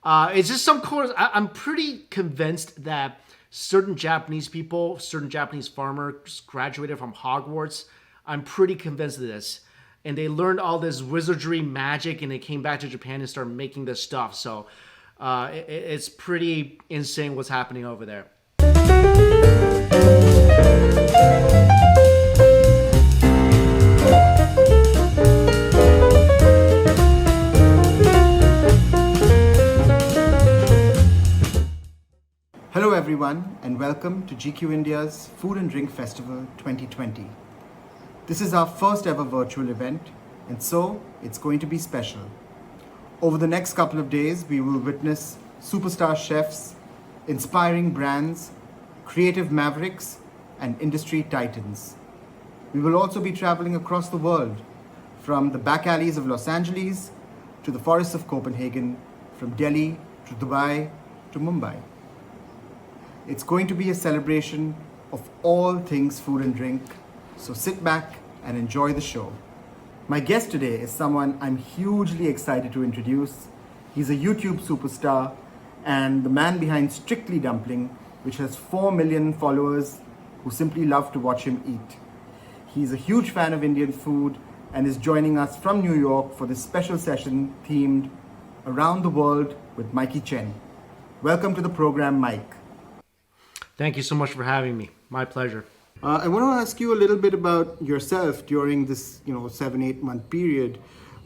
It's just some course. I'm pretty convinced that certain Japanese people, certain Japanese farmers graduated from Hogwarts. I'm pretty convinced of this. And they learned all this wizardry magic and they came back to Japan and started making this stuff. So it's pretty insane what's happening over there. Hello everyone and welcome to GQ India's Food and Drink Festival 2020. This is our first ever virtual event and so it's going to be special. Over the next couple of days we will witness superstar chefs, inspiring brands, creative mavericks and industry titans. We will also be traveling across the world, from the back alleys of Los Angeles to the forests of Copenhagen, from Delhi to Dubai to Mumbai. It's going to be a celebration of all things food and drink, so sit back and enjoy the show. My guest today is someone I'm hugely excited to introduce. He's a YouTube superstar and the man behind Strictly Dumpling, which has 4 million followers who simply love to watch him eat. He's a huge fan of Indian food and is joining us from New York for this special session themed Around the World with Mikey Chen. Welcome to the program, Mike. Thank you so much for having me. My pleasure. I want to ask you a little bit about yourself during this, 7-8 month period.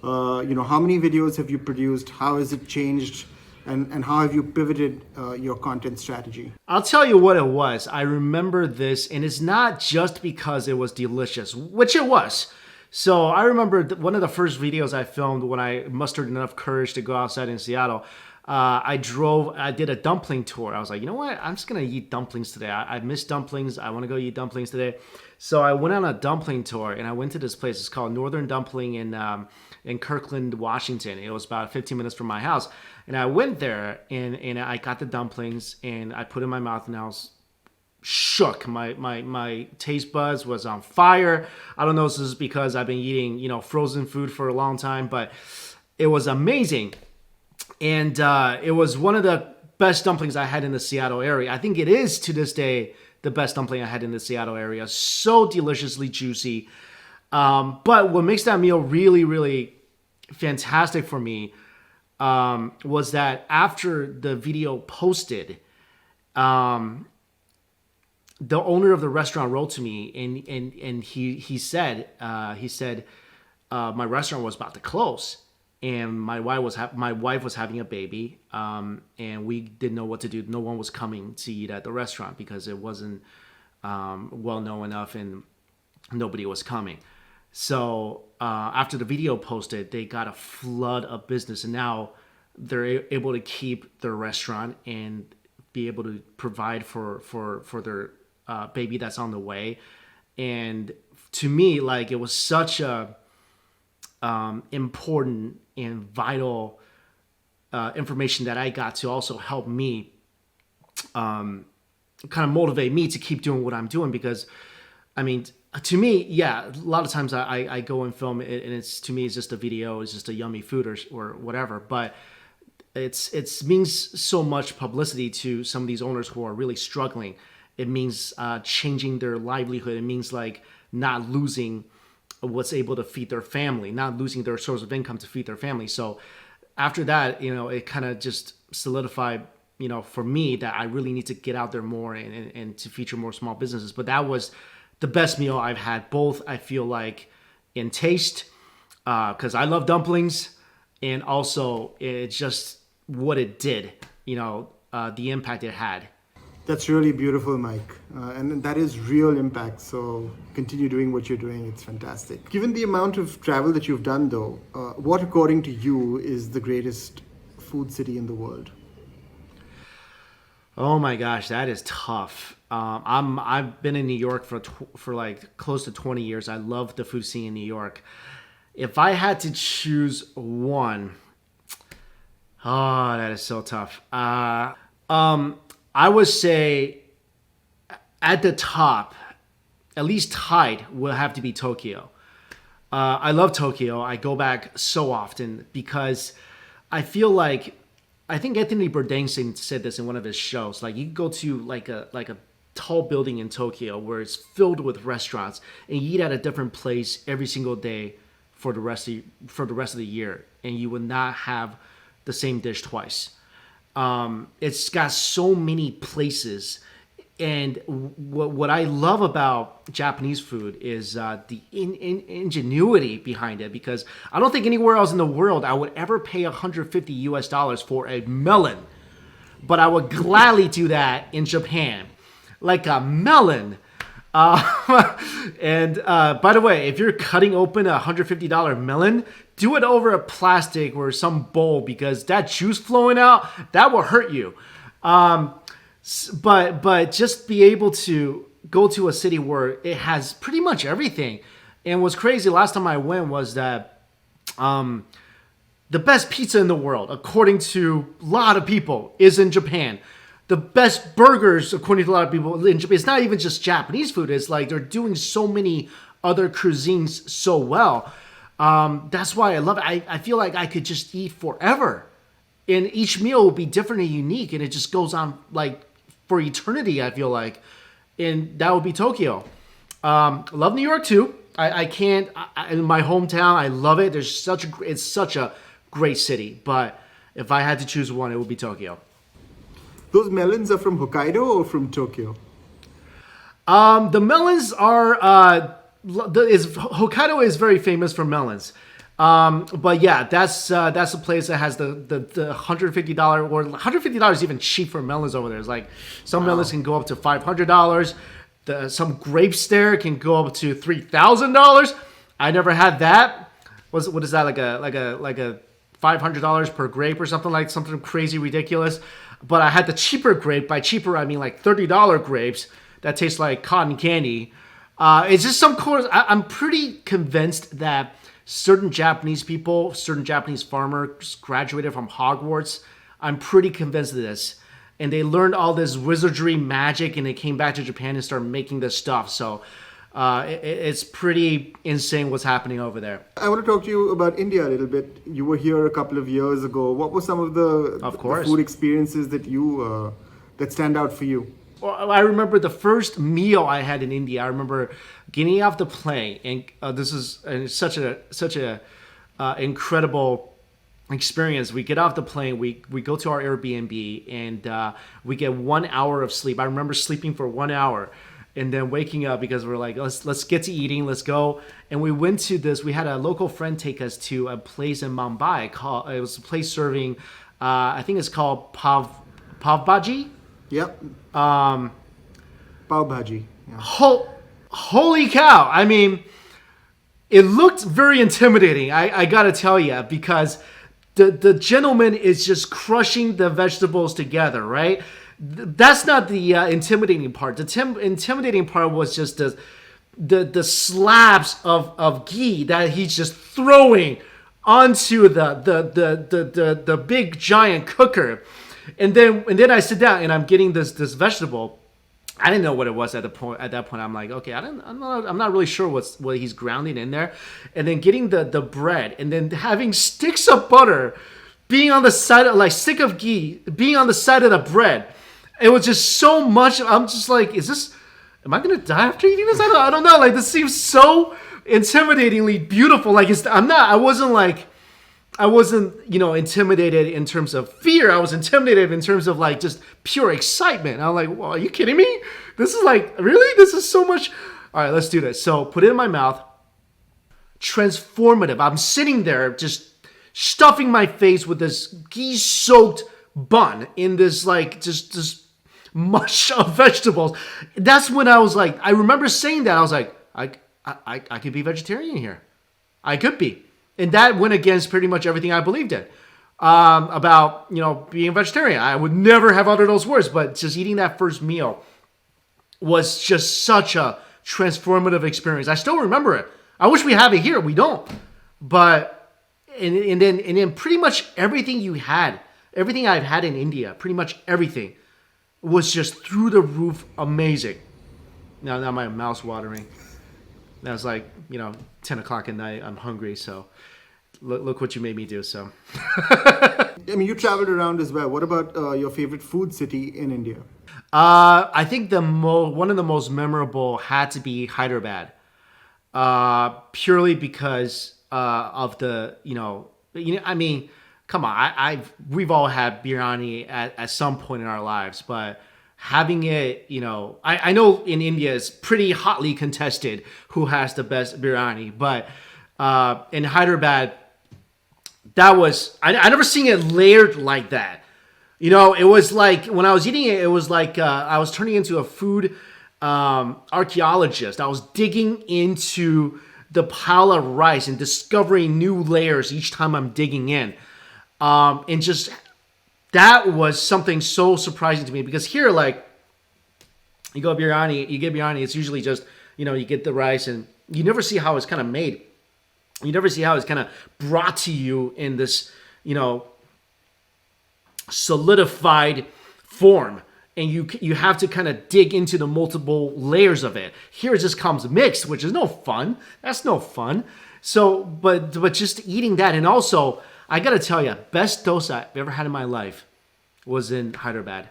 How many videos have you produced? How has it changed? And how have you pivoted your content strategy? I'll tell you what it was. I remember this, and it's not just because it was delicious, which it was. So I remember one of the first videos I filmed when I mustered enough courage to go outside in Seattle. I did a dumpling tour. I was like, you know what? I'm just going to eat dumplings today. I miss dumplings. I want to go eat dumplings today. So I went on a dumpling tour and I went to this place. It's called Northern Dumpling in Kirkland, Washington. It was about 15 minutes from my house. And I went there and I got the dumplings and I put it in my mouth and I was shook. My taste buds was on fire. I don't know if this is because I've been eating, frozen food for a long time, but it was amazing. And it was one of the best dumplings I had in the Seattle area. I think it is to this day the best dumpling I had in the Seattle area. So deliciously juicy. But what makes that meal really, really fantastic for me was that after the video posted, the owner of the restaurant wrote to me and he said my restaurant was about to close. And my wife was having a baby, and we didn't know what to do. No one was coming to eat at the restaurant because it wasn't well known enough, and nobody was coming. So after the video posted, they got a flood of business, and now they're able to keep their restaurant and be able to provide for their baby that's on the way. And to me, it was such a important and vital information that I got to also help me kind of motivate me to keep doing what I'm doing, because to me, yeah, a lot of times I go and film it and to me it's just a video, it's just a yummy food or whatever, but it means so much publicity to some of these owners who are really struggling. It means changing their livelihood. It means not losing what's able to feed their family, not losing their source of income to feed their family. So after that, it kind of just solidified, for me that I really need to get out there more and to feature more small businesses. But that was the best meal I've had, both I feel like in taste, because I love dumplings, and also it's just what it did, the impact it had. That's really beautiful, Mike. And that is real impact. So continue doing what you're doing. It's fantastic. Given the amount of travel that you've done, though, what, according to you, is the greatest food city in the world? Oh my gosh, that is tough. I've been in New York for close to 20 years. I love the food scene in New York. If I had to choose one, oh, that is so tough. I would say at the top, at least tied, will have to be Tokyo. I love Tokyo. I go back so often because I feel like I think Anthony Bourdain said this in one of his shows. Like you go to like a tall building in Tokyo where it's filled with restaurants, and you eat at a different place every single day for the rest of the year, and you would not have the same dish twice. It's got so many places. And what I love about Japanese food is the ingenuity behind it, because I don't think anywhere else in the world I would ever pay $150 for a melon, but I would gladly do that in Japan, like a melon. And by the way, if you're cutting open a $150 melon, do it over a plastic or some bowl, because that juice flowing out, that will hurt you. But just be able to go to a city where it has pretty much everything. And what's crazy, last time I went, was that the best pizza in the world, according to a lot of people, is in Japan. The best burgers, according to a lot of people, in Japan. It's not even just Japanese food. It's like they're doing so many other cuisines so well. That's why I love it. I feel like I could just eat forever. And each meal will be different and unique. And it just goes on like for eternity, I feel like. And that would be Tokyo. Love New York too. I can't, in my hometown, I love it. It's such a great city. But if I had to choose one, it would be Tokyo. Those melons are from Hokkaido or from Tokyo? The melons are, Hokkaido is very famous for melons. But yeah, that's a place that has the $150, or $150 is even cheap for melons over there. It's like some melons can go up to $500. Some grapes there can go up to $3,000. I never had that. What is that, like a $500 per grape or something crazy ridiculous? But I had the cheaper grape. By cheaper, I mean like $30 grapes that taste like cotton candy. It's just some course. I'm pretty convinced that certain Japanese people, certain Japanese farmers graduated from Hogwarts. I'm pretty convinced of this. And they learned all this wizardry magic, and they came back to Japan and started making this stuff. So it's pretty insane what's happening over there. I want to talk to you about India a little bit. You were here a couple of years ago. What were some of the food experiences that that stand out for you? Well, I remember the first meal I had in India. I remember getting off the plane, and this is such a incredible experience. We get off the plane, we go to our Airbnb, and we get 1 hour of sleep. I remember sleeping for 1 hour, and then waking up because we're like, let's get to eating, let's go. And we went to this. We had a local friend take us to a place in Mumbai it was a place serving, I think it's called Pav Bhaji. Yep. Pav Bhaji. Yeah. Holy cow! I mean, it looked very intimidating. I gotta tell you, because the gentleman is just crushing the vegetables together, right? That's not the intimidating part. The intimidating part was just the slabs of ghee that he's just throwing onto the big giant cooker. And then I sit down and I'm getting this vegetable. I didn't know what it was at that point. I'm like, okay, I'm not really sure what he's grounding in there. And then getting the bread, and then having sticks of butter being on the side of, like, stick of ghee being on the side of the bread. It was just so much. I'm just like, am I gonna die after eating this? I don't know. Like, this seems so intimidatingly beautiful. Like, I wasn't, intimidated in terms of fear. I was intimidated in terms of, like, just pure excitement. I'm like, well, are you kidding me? This is like, really? This is so much. All right, let's do this. So put it in my mouth. Transformative. I'm sitting there just stuffing my face with this ghee-soaked bun in this, like, just mush of vegetables. That's when I was like, I remember saying that. I was like, I could be vegetarian here. I could be. And that went against pretty much everything I believed in about, being a vegetarian. I would never have uttered those words, but just eating that first meal was just such a transformative experience. I still remember it. I wish we have it here. We don't. But and then pretty much everything I've had in India, pretty much everything was just through the roof amazing. Now my mouth's watering. Now it's like, 10 o'clock at night. I'm hungry, so look what you made me do. So I mean, you traveled around as well. What about your favorite food city in India? I think one of the most memorable had to be Hyderabad, purely because of I mean, come on, we've all had biryani at some point in our lives, but having it, I know in India it's pretty hotly contested who has the best biryani, but in Hyderabad, that was I never seen it layered like that. It was like when I was eating it, it was like I was turning into a food archaeologist. I was digging into the pile of rice and discovering new layers each time I'm digging in. And just that was something so surprising to me because here, like, you get biryani, it's usually just, you get the rice and you never see how it's kind of made. You never see how it's kind of brought to you in this, solidified form. And you have to kind of dig into the multiple layers of it. Here it just comes mixed, which is no fun. That's no fun. So, but just eating that. And also, I got to tell you, best dosa I've ever had in my life was in Hyderabad.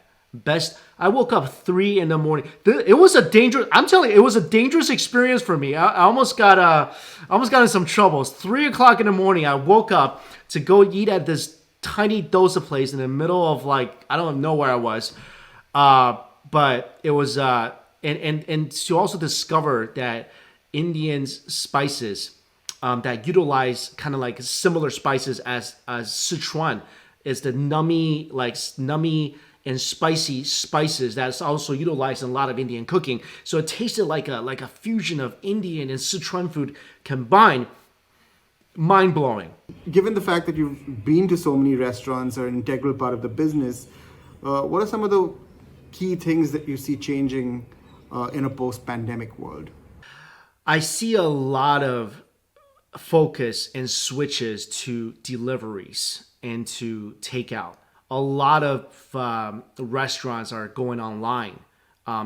I woke up 3 a.m. It was a dangerous. I'm telling you, it was a dangerous experience for me. I almost got in some trouble. It's 3 o'clock in the morning. I woke up to go eat at this tiny dosa place in the middle of I don't know where I was, but it was and to also discover that Indians spices that utilize kind of like similar spices as Sichuan is the nummy and spicy spices that's also utilized in a lot of Indian cooking. So it tasted like a fusion of Indian and Sichuan food combined. Mind-blowing. Given the fact that you've been to so many restaurants, are an integral part of the business, what are some of the key things that you see changing in a post-pandemic world? I see a lot of focus and switches to deliveries and to takeout. A lot of restaurants are going online,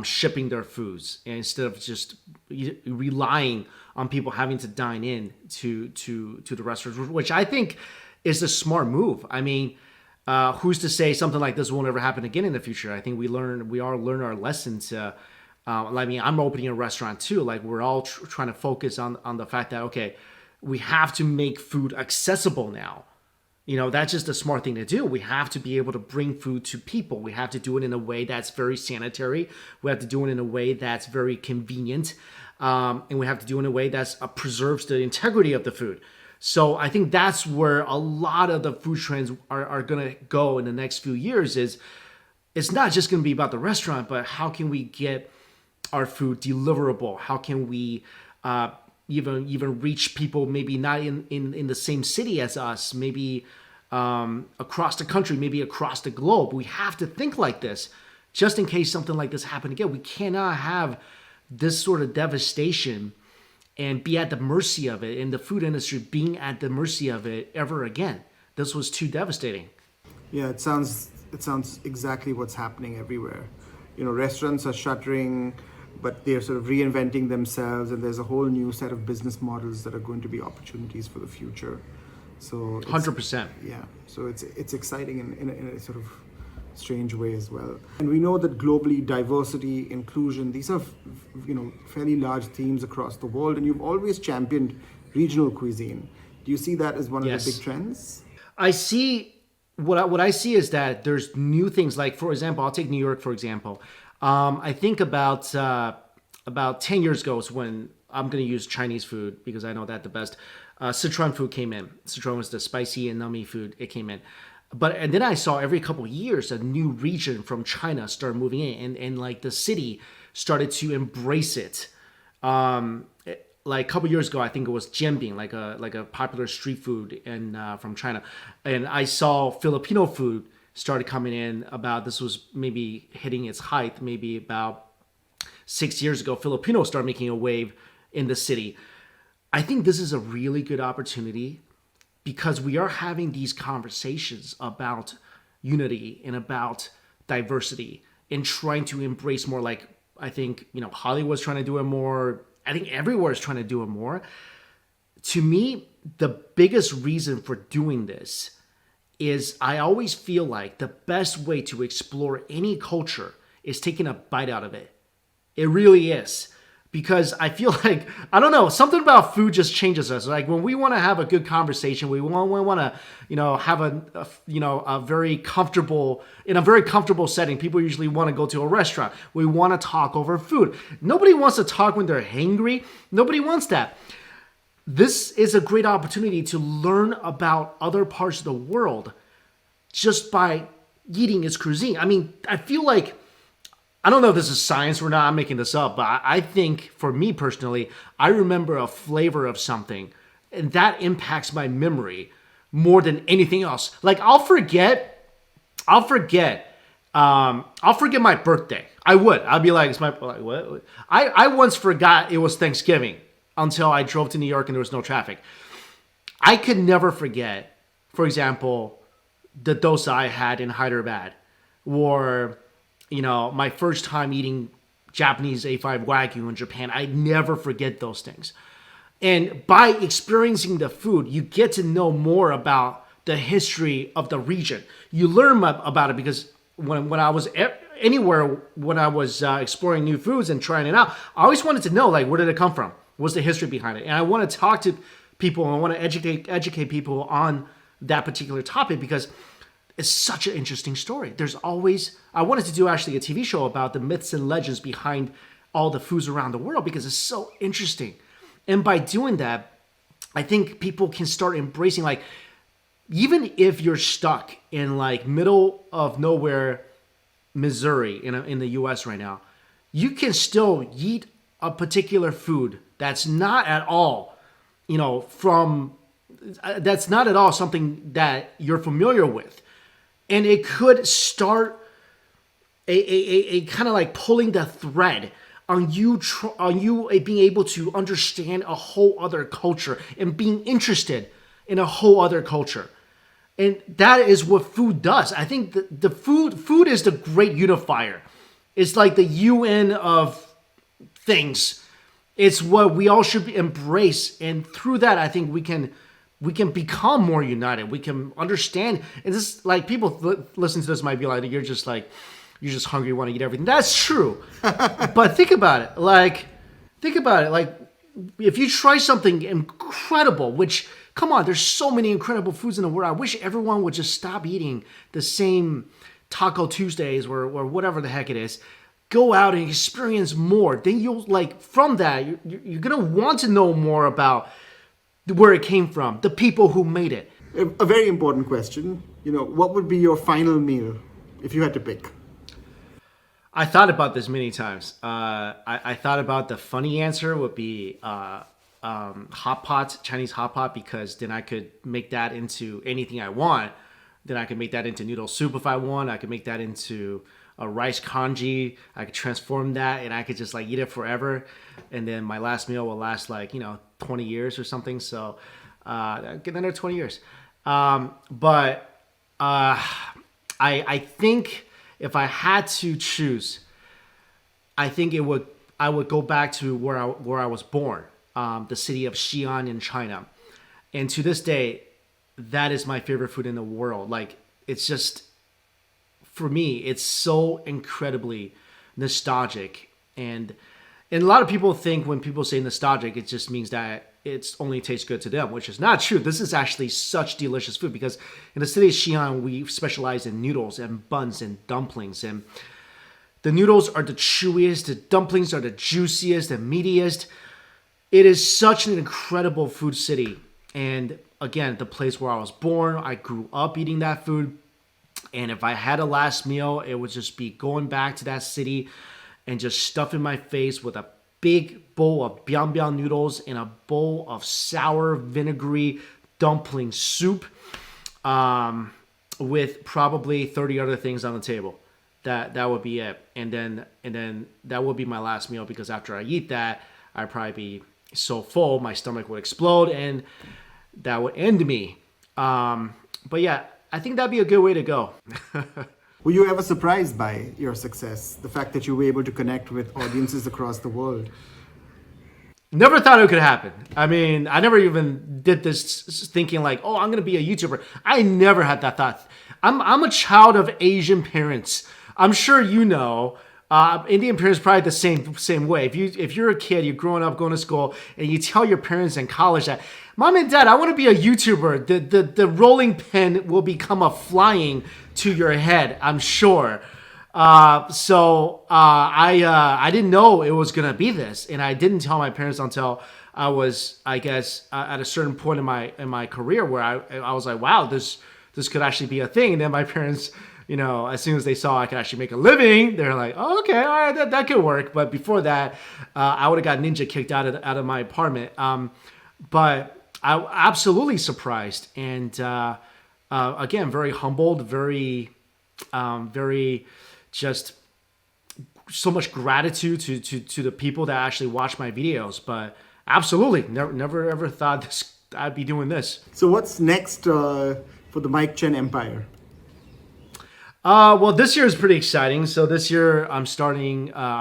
shipping their foods instead of just relying on people having to dine in to the restaurants, which I think is a smart move. I mean, who's to say something like this won't ever happen again in the future? I think we all learn our lessons. I mean, I'm opening a restaurant too. Like we're all trying to focus on the fact that, okay, we have to make food accessible now. That's just a smart thing to do. We have to be able to bring food to people. We have to do it in a way that's very sanitary. We have to do it in a way that's very convenient. And we have to do it in a way that preserves the integrity of the food. So I think that's where a lot of the food trends are going to go in the next few years. Is it's not just going to be about the restaurant, but how can we get our food deliverable? How can we even reach people maybe not in the same city as us, maybe across the country, maybe across the globe? We have to think like this, just in case something like this happened again. We cannot have this sort of devastation and be at the mercy of it, and the food industry being at the mercy of it ever again. This was too devastating. Yeah, it sounds exactly what's happening everywhere. Restaurants are shuttering, but they're sort of reinventing themselves, and there's a whole new set of business models that are going to be opportunities for the future. So 100%. Yeah, so it's exciting in a sort of strange way as well. And we know that globally, diversity, inclusion, these are fairly large themes across the world, and you've always championed regional cuisine. Do you see that as one of the big trends? I see what I see is that there's new things. Like, for example, I'll take New York, for example. I think about 10 years ago is when I'm going to use Chinese food because I know that the best. Sichuan food came in. Sichuan was the spicy and nummy food. It came in. And then I saw every couple of years a new region from China start moving in, and like the city started to embrace it. Like a couple of years ago, I think it was jianbing, like a popular street food from China, and I saw Filipino food started coming in. This was maybe hitting its height, maybe about 6 years ago. Filipinos started making a wave in the city. I think this is a really good opportunity, because we are having these conversations about unity and about diversity and trying to embrace more. Like, I think, Hollywood's trying to do it more. I think everywhere is trying to do it more. To me, the biggest reason for doing this is I always feel like the best way to explore any culture is taking a bite out of it. It really is. Because I feel like, I don't know, something about food just changes us. Like when we want to have a good conversation, we want to, have a very comfortable, in a very comfortable setting. People usually want to go to a restaurant. We want to talk over food. Nobody wants to talk when they're hangry. Nobody wants that. This is a great opportunity to learn about other parts of the world just by eating its cuisine. I mean, I feel like, I don't know if this is science or not, I'm making this up, but I think for me personally, I remember a flavor of something and that impacts my memory more than anything else. Like I'll forget my birthday. I'll be like, it's my, like, what? I once forgot it was Thanksgiving until I drove to New York and there was no traffic. I could never forget, for example, the dosa I had in Hyderabad or my first time eating Japanese A5 Wagyu in Japan. I never forget those things. And by experiencing the food, you get to know more about the history of the region. You learn about it because when I was anywhere, when I was exploring new foods and trying it out, I always wanted to know, like, where did it come from? What's the history behind it? And I want to talk to people and I want to educate people on that particular topic because it's such an interesting story. I wanted to do actually a TV show about the myths and legends behind all the foods around the world because it's so interesting. And by doing that, I think people can start embracing, like, even if you're stuck in like middle of nowhere, Missouri in the US right now, you can still eat a particular food that's not at all, that's not at all something that you're familiar with. And it could start a kind of like pulling the thread on you being able to understand a whole other culture and being interested in a whole other culture. And that is what food does. I think the food is the great unifier. It's like the UN of things. It's what we all should embrace. And through that, I think we can become more united. We can understand. And this, like, people listen to this might be like, you're just hungry, you want to eat everything. That's true. But think about it. Like, if you try something incredible, which, come on, there's so many incredible foods in the world. I wish everyone would just stop eating the same Taco Tuesdays or whatever the heck it is. Go out and experience more. Then you'll, like, from that, you're going to want to know more about where it came from, the people who made it. A very important question. What would be your final meal if you had to pick? I thought about this many times. I thought about the funny answer would be hot pot, Chinese hot pot, because then I could make that into anything I want. Then I could make that into noodle soup if I want. I could make that into a rice congee. I could transform that and I could just like eat it forever. And then my last meal will last like, 20 years or something. So get another 20 years. But I think if I had to choose, I think I would go back to where I was born, the city of Xi'an in China. And to this day, that is my favorite food in the world. Like, it's just, for me, it's so incredibly nostalgic. And a lot of people think when people say nostalgic, it just means that it only tastes good to them, which is not true. This is actually such delicious food because in the city of Xi'an, we specialize in noodles and buns and dumplings. And the noodles are the chewiest, the dumplings are the juiciest and meatiest. It is such an incredible food city. And again, the place where I was born, I grew up eating that food. And if I had a last meal, it would just be going back to that city and just stuffing my face with a big bowl of biang biang noodles and a bowl of sour vinegary dumpling soup with probably 30 other things on the table. That would be it. And then that would be my last meal because after I eat that, I'd probably be so full, my stomach would explode and that would end me. But yeah, I think that'd be a good way to go. Were you ever surprised by your success? The fact that you were able to connect with audiences across the world? Never thought it could happen. I mean, I never even did this thinking like, oh, I'm going to be a YouTuber. I never had that thought. I'm a child of Asian parents. I'm sure you know. Indian parents probably the same way. If you're a kid, you're growing up, going to school, and you tell your parents in college that, Mom and Dad, I want to be a YouTuber, the rolling pin will become a flying to your head, I'm sure. I didn't know it was gonna be this, and I didn't tell my parents until I was, I guess, at a certain point in my career where I was like, wow, this could actually be a thing. And then my parents, you know, as soon as they saw I could actually make a living, they're like, oh, okay, all right, that could work. But before that, I would have got ninja kicked out of my apartment. But I absolutely surprised, and again, very humbled, very just so much gratitude to the people that actually watch my videos. But absolutely, never ever thought I'd be doing this. So what's next for the Mike Chen empire? Well, this year is pretty exciting. So this year I'm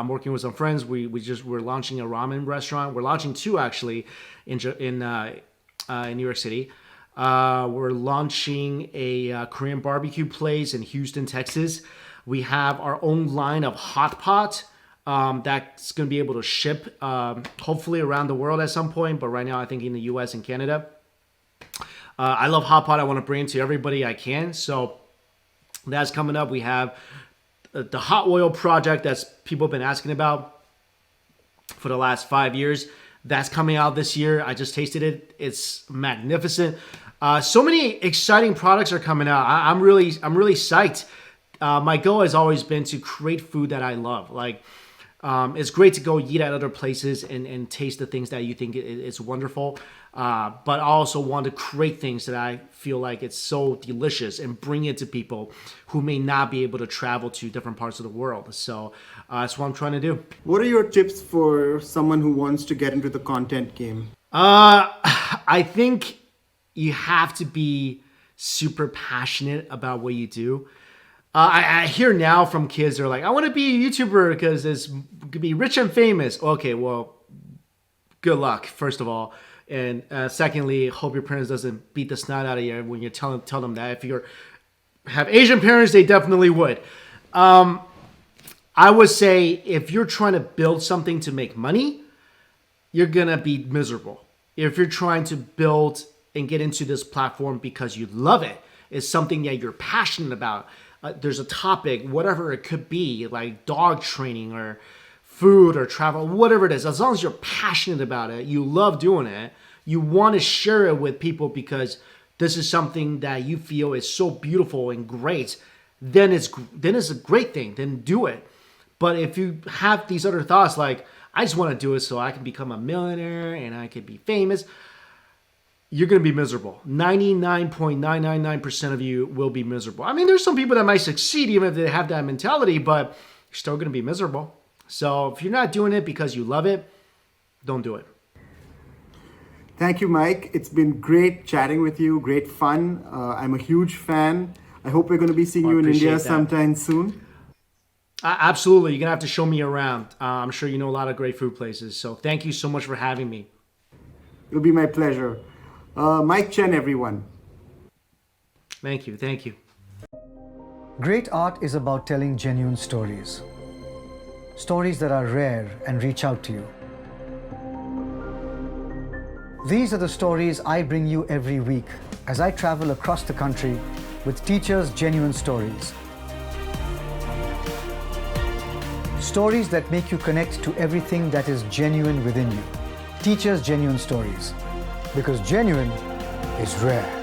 working with some friends. We're launching a ramen restaurant. We're launching two actually in New York City. We're launching a Korean barbecue place in Houston, Texas. We have our own line of hot pot that's going to be able to ship hopefully around the world at some point. But right now, I think in the US and Canada. I love hot pot. I want to bring it to everybody I can. So that's coming up. We have the hot oil project that's people have been asking about for the last 5 years. That's coming out this year. I just tasted it. It's magnificent. So many exciting products are coming out. I'm really psyched. My goal has always been to create food that I love. Like, it's great to go eat at other places and taste the things that you think is wonderful. But I also want to create things that I feel like it's so delicious and bring it to people who may not be able to travel to different parts of the world. So that's what I'm trying to do. What are your tips for someone who wants to get into the content game? I think you have to be super passionate about what you do. I hear now from kids, they're like, I want to be a YouTuber because it's could be rich and famous. Okay, well, good luck, first of all. And secondly, hope your parents doesn't beat the snot out of you when you tell them that. If you have Asian parents, they definitely would. I would say if you're trying to build something to make money, you're going to be miserable. If you're trying to build and get into this platform because you love it, it's something that you're passionate about. There's a topic, whatever it could be, like dog training or food or travel, whatever it is. As long as you're passionate about it, you love doing it, you want to share it with people because this is something that you feel is so beautiful and great, then it's a great thing. Then do it. But if you have these other thoughts like, I just want to do it so I can become a millionaire and I can be famous, you're going to be miserable. 99.999% of you will be miserable. I mean, there's some people that might succeed even if they have that mentality, but you're still going to be miserable. So if you're not doing it because you love it, don't do it. Thank you, Mike. It's been great chatting with you. Great fun. I'm a huge fan. I hope we're going to be seeing you in India sometime soon. Absolutely. You're going to have to show me around. I'm sure you know a lot of great food places. So thank you so much for having me. It'll be my pleasure. Mike Chen, everyone. Thank you. Thank you. Great art is about telling genuine stories. Stories that are rare and reach out to you. These are the stories I bring you every week as I travel across the country with Teachers' Genuine Stories. Stories that make you connect to everything that is genuine within you. Teachers' Genuine Stories. Because genuine is rare.